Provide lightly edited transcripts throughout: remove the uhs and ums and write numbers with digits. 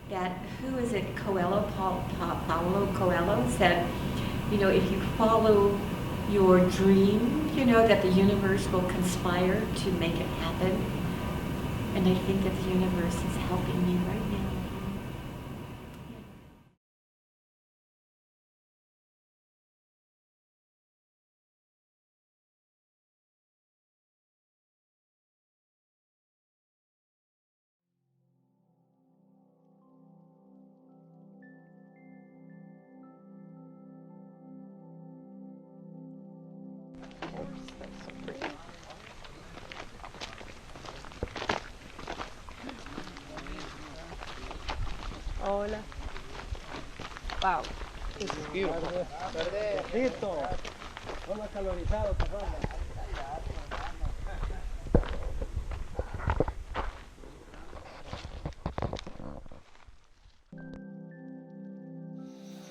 that, who is it, Paulo Coelho said, if you follow your dream, that the universe will conspire to make it happen. And I think that the universe is helping me right now. Hola. Wow. This is beautiful.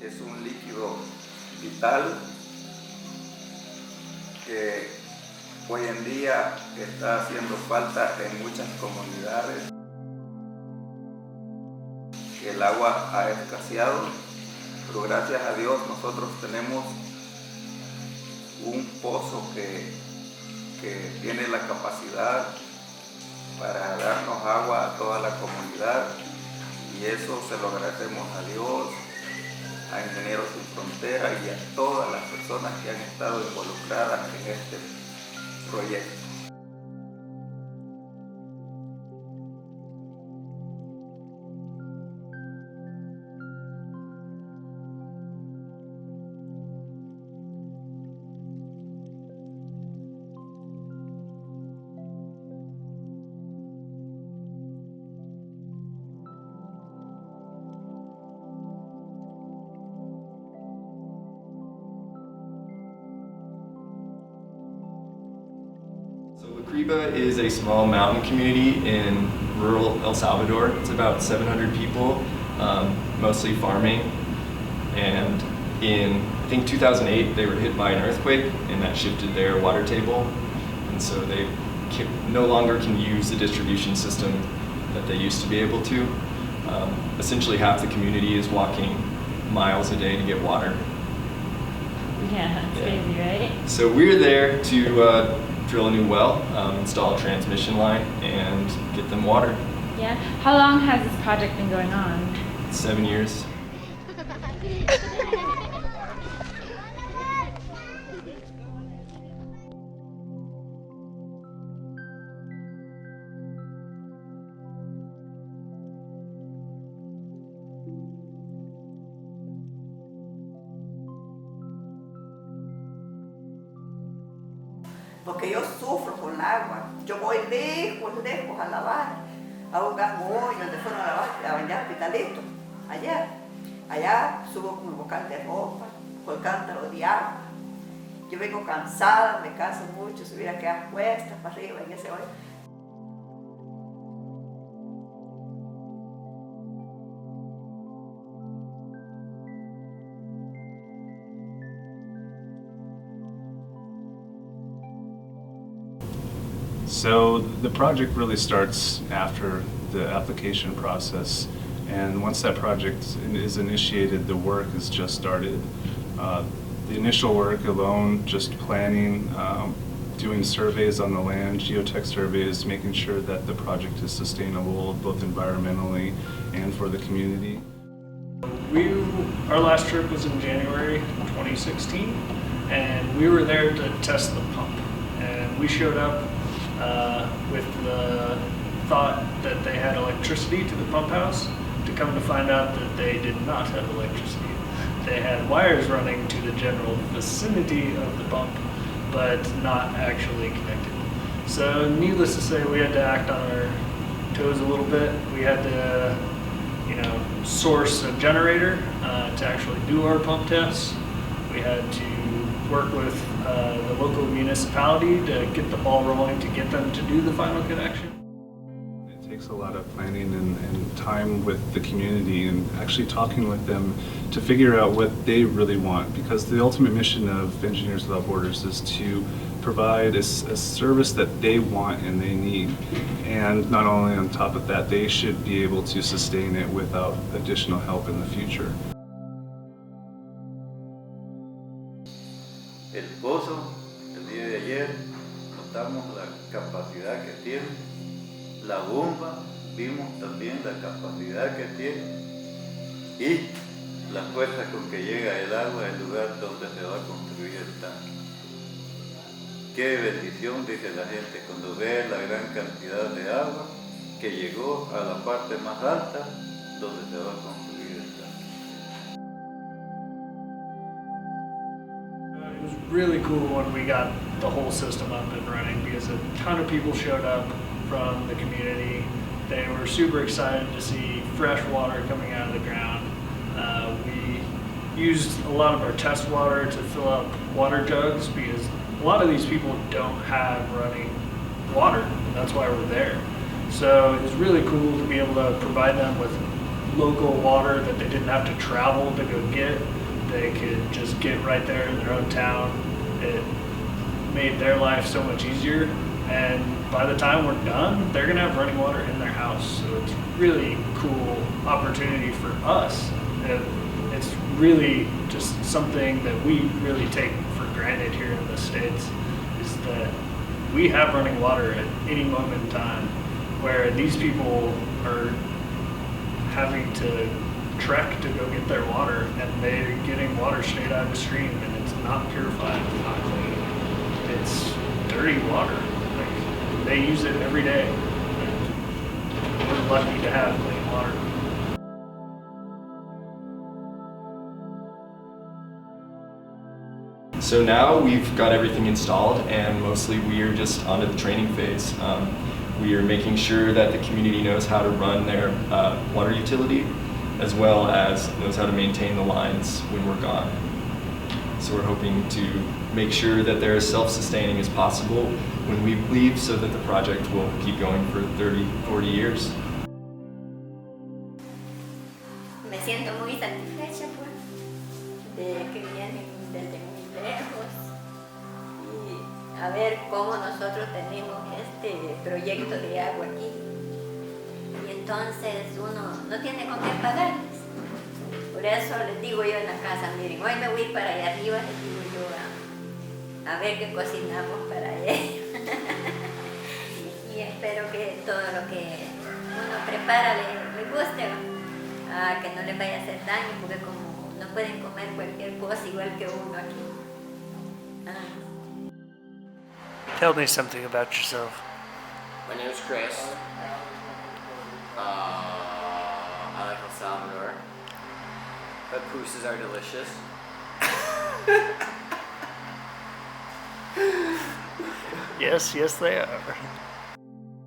Es un líquido vital que hoy en día está haciendo falta en muchas comunidades. Que el agua ha escaseado, pero gracias a Dios nosotros tenemos un pozo que tiene la capacidad para darnos agua a toda la comunidad, y eso se lo agradecemos a Dios, a Ingenieros Sin Frontera y a todas las personas que han estado involucradas en este proyecto. So La Criba is a small mountain community in rural El Salvador. It's about 700 people, mostly farming. And in, I think, 2008, they were hit by an earthquake, and that shifted their water table. And so they no longer can use the distribution system that they used to be able to. Essentially, half the community is walking miles a day to get water. Yeah, that's crazy, right? So we're there to drill a new well, install a transmission line, and get them water. Yeah. How long has this project been going on? 7 years. Porque yo sufro con el agua. Yo voy lejos, lejos a lavar. A un hoy donde fueron a bañar Pitalito, allá. Allá subo con un bocal de ropa, con el cántaro de agua. Yo vengo cansada, me canso mucho, subir a quedar cuesta para arriba en ese hoyo. So the project really starts after the application process, and once that project is initiated, the work is just started. The initial work alone, just planning, doing surveys on the land, geotech surveys, making sure that the project is sustainable both environmentally and for the community. Our last trip was in January 2016, and we were there to test the pump. And we showed up with the thought that they had electricity to the pump house, to come to find out that they did not have electricity. They had wires running to the general vicinity of the pump, but not actually connected. So needless to say, we had to act on our toes a little bit. We had to, source a generator to actually do our pump tests. We had to work with the local municipality to get the ball rolling, to get them to do the final connection. It takes a lot of planning and time with the community and actually talking with them to figure out what they really want, because the ultimate mission of Engineers Without Borders is to provide a service that they want and they need. And not only on top of that, they should be able to sustain it without additional help in the future. El pozo, el día de ayer, notamos la capacidad que tiene. La bomba, vimos también la capacidad que tiene. Y la fuerza con que llega el agua al lugar donde se va a construir el tanque. Qué bendición, dice la gente, cuando ve la gran cantidad de agua que llegó a la parte más alta donde se va a construir el tanque. It was really cool when we got the whole system up and running because a ton of people showed up from the community. They were super excited to see fresh water coming out of the ground. We used a lot of our test water to fill up water jugs because a lot of these people don't have running water, and that's why we're there. So it was really cool to be able to provide them with local water that they didn't have to travel to go get. They could just get right there in their own town. It made their life so much easier, and by the time we're done, they're gonna have running water in their house. So it's really cool opportunity for us. It's really just something that we really take for granted here in the States, is that we have running water at any moment in time, where these people are having to trek to go get their water, and they're getting water straight out of the stream, and it's not purified, it's not clean. It's dirty water. Like, they use it every day. And we're lucky to have clean water. So now we've got everything installed, and mostly we are just onto the training phase. We are making sure that the community knows how to run their water utility, as well as knows how to maintain the lines when we're gone. So we're hoping to make sure that they're as self-sustaining as possible when we leave, so that the project will keep going for 30, 40 years. Me siento muy satisfecha pues, de que vienen desde muy lejos y a ver cómo nosotros tenemos este proyecto de agua aquí. Y entonces uno no tiene con qué pagarles. Por eso les digo yo en la casa, miren, hoy me voy a ir para allá arriba, les digo yo a ver qué cocinamos para ellos. y espero que todo lo que uno prepara les guste, que no les vaya a hacer daño, porque como no pueden comer cualquier cosa igual que uno aquí. Tell me something about yourself. My name is Chris. I like El Salvador. Pupusas are delicious. Yes, they are.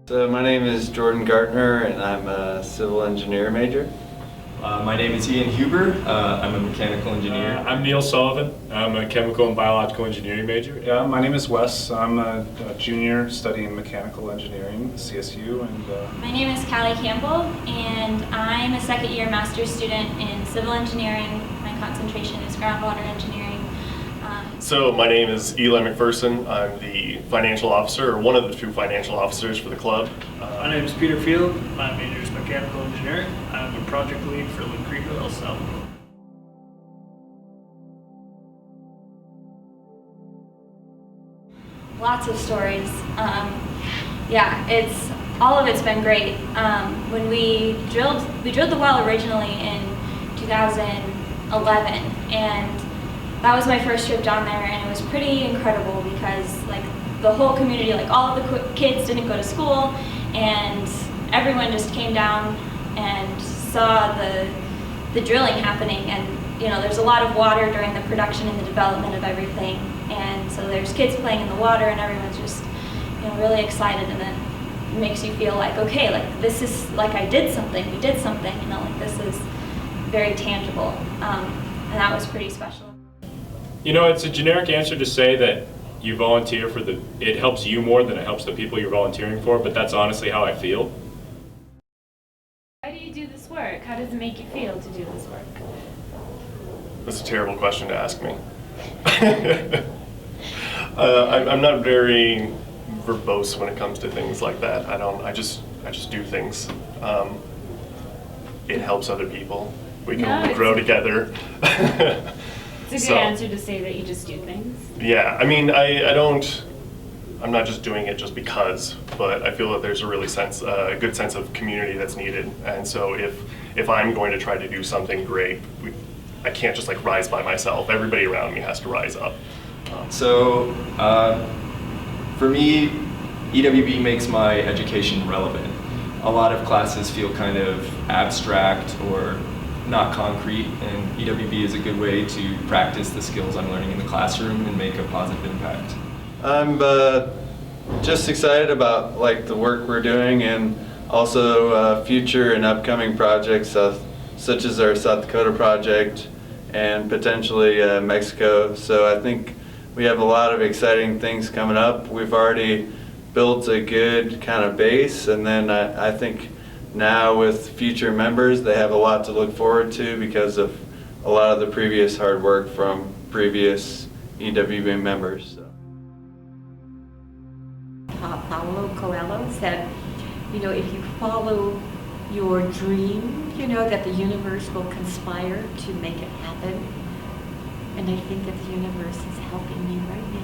So my name is Jordan Gartner, and I'm a civil engineer major. My name is Ian Huber. I'm a mechanical engineer. I'm Neil Sullivan. I'm a chemical and biological engineering major. Yeah, my name is Wes. I'm a junior studying mechanical engineering at CSU. And My name is Callie Campbell, and I'm a second-year master's student in civil engineering. My concentration is groundwater engineering. So my name is Eli McPherson. I'm the financial officer, or one of the two financial officers for the club. My name is Peter Field. My major is mechanical engineering. I'm a project lead for La Crica, El Salvador. Lots of stories. All of it's been great. When we drilled the well originally in 2011, and that was my first trip down there, and it was pretty incredible because like the whole community, like all of the kids didn't go to school, and everyone just came down and saw the drilling happening. And you know, there's a lot of water during the production and the development of everything, and so there's kids playing in the water, and everyone's just really excited, and then it makes you feel like, okay, like this is like we did something, like this is very tangible, and that was pretty special. You know, it's a generic answer to say that you volunteer for it helps you more than it helps the people you're volunteering for, but that's honestly how I feel. Why do you do this work? How does it make you feel to do this work? That's a terrible question to ask me. I'm not very verbose when it comes to things like that. I just do things. It helps other people. We can grow together. It's a good answer to say that you just do things. Yeah, I mean, I'm not just doing it just because, but I feel that there's a really good sense of community that's needed. And so if I'm going to try to do something great, I can't just like rise by myself. Everybody around me has to rise up. So for me, EWB makes my education relevant. A lot of classes feel kind of abstract or not concrete, and EWB is a good way to practice the skills I'm learning in the classroom and make a positive impact. I'm just excited about like the work we're doing, and also future and upcoming projects such as our South Dakota project and potentially Mexico. So I think we have a lot of exciting things coming up. We've already built a good kind of base, and then I think now with future members, they have a lot to look forward to because of a lot of the previous hard work from previous EWB members. So. Paulo Coelho said, you know, if you follow your dream, you know that the universe will conspire to make it happen. And I think that the universe is helping me right now.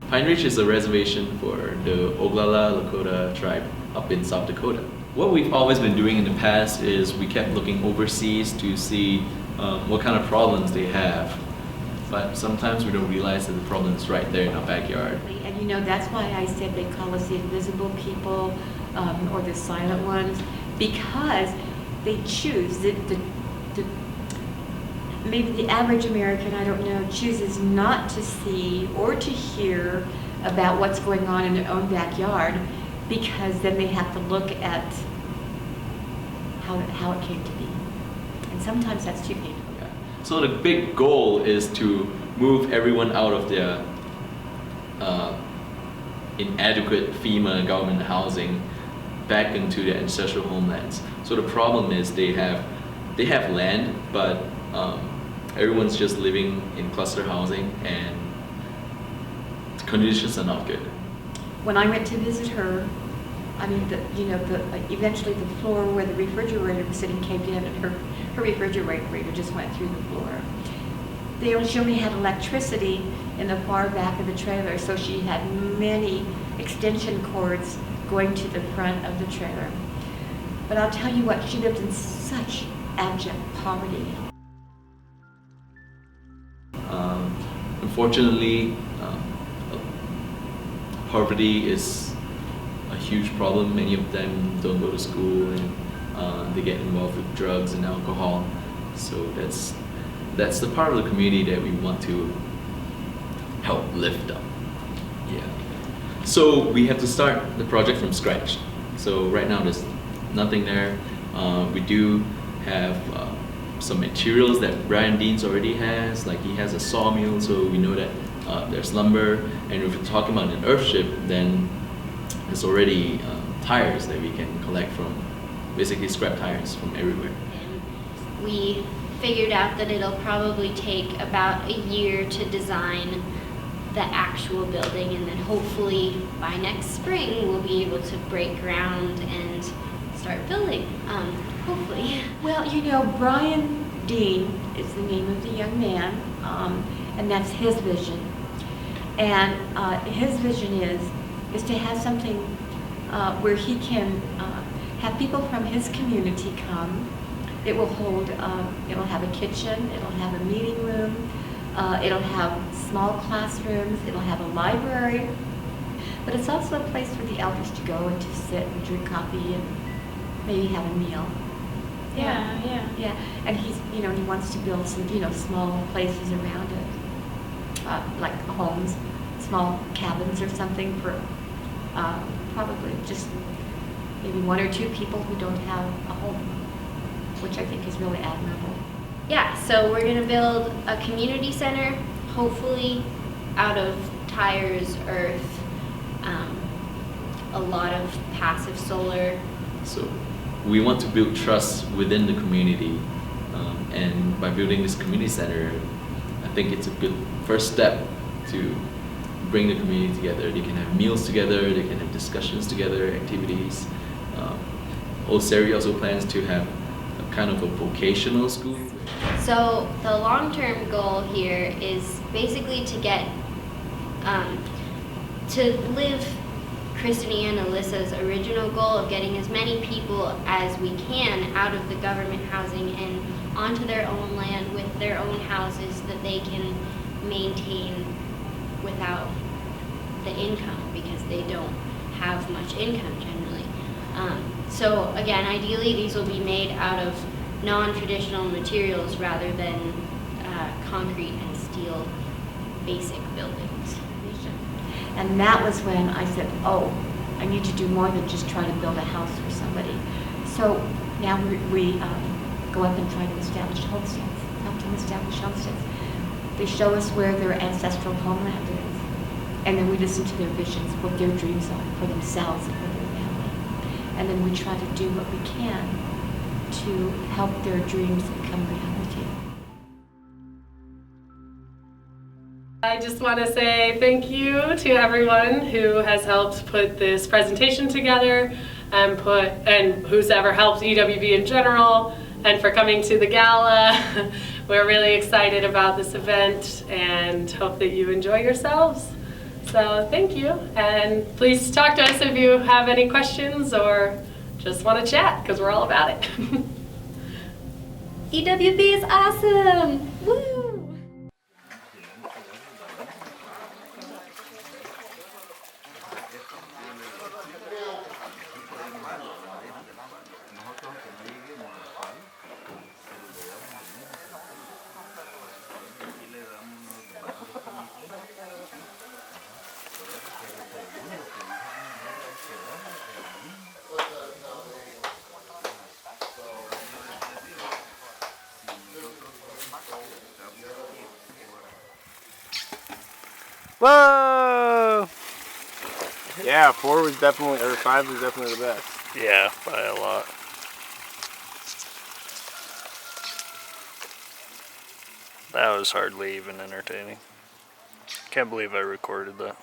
Pine Ridge is a reservation for the Oglala Lakota tribe up in South Dakota. What we've always been doing in the past is we kept looking overseas to see what kind of problems they have. But sometimes we don't realize that the problem is right there in our backyard. And you know, that's why I said they call us the invisible people or the silent ones, because they choose, maybe the average American, I don't know, chooses not to see or to hear about what's going on in their own backyard, because then they have to look at how it came to be. And sometimes that's too painful. Yeah. So the big goal is to move everyone out of their inadequate FEMA government housing back into their ancestral homelands. So the problem is they have land, but everyone's just living in cluster housing, and the conditions are not good. When I went to visit her, I mean, eventually the floor where the refrigerator was sitting caved in, and her refrigerator just went through the floor. She only had electricity in the far back of the trailer, so she had many extension cords going to the front of the trailer. But I'll tell you what, she lived in such abject poverty. Unfortunately, poverty is a huge problem. Many of them don't go to school, and they get involved with drugs and alcohol. So that's the part of the community that we want to help lift up. Yeah. So we have to start the project from scratch. So right now there's nothing there. We do have some materials that Brian Deans already has, like he has a sawmill, so we know that there's lumber. And if we're talking about an earthship, then there's already tires that we can collect from, basically scrap tires from everywhere. And we figured out that it'll probably take about a year to design the actual building, and then hopefully by next spring we'll be able to break ground and start building, hopefully. Well, you know, Brian Dean is the name of the young man, and that's his vision. And his vision is to have something where he can have people from his community come. It will hold, it'll have a kitchen, it'll have a meeting room, it'll have small classrooms, it'll have a library, but it's also a place for the elders to go and to sit and drink coffee and maybe have a meal. Yeah. And he's, he wants to build some, small places around it, like homes, small cabins or something for probably just maybe one or two people who don't have a home, which I think is really admirable. Yeah, so we're going to build a community center, hopefully out of tires, earth, a lot of passive solar. So we want to build trust within the community, and by building this community center, I think it's a good first step to bring the community together. They can have meals together, they can have discussions together, activities. Oseri also plans to have a kind of a vocational school. So the long-term goal here is basically to get, to live Kristen and Alyssa's original goal of getting as many people as we can out of the government housing and onto their own land with their own houses that they can maintain without the income, because they don't have much income generally. So again, ideally these will be made out of non-traditional materials rather than concrete and steel basic buildings. And that was when I said, oh, I need to do more than just try to build a house for somebody. So now we go up and try to establish homesteads, help them establish homesteads. They show us where their ancestral homeland is. And then we listen to their visions, what their dreams are for themselves and for their family. And then we try to do what we can to help their dreams become reality. I just want to say thank you to everyone who has helped put this presentation together and who's ever helped EWB in general, and for coming to the gala. We're really excited about this event and hope that you enjoy yourselves. So thank you, and please talk to us if you have any questions or just want to chat, because we're all about it. EWB is awesome! Woo! Whoa! Yeah, 4 was definitely, or 5 was definitely the best. Yeah, by a lot. That was hardly even entertaining. Can't believe I recorded that.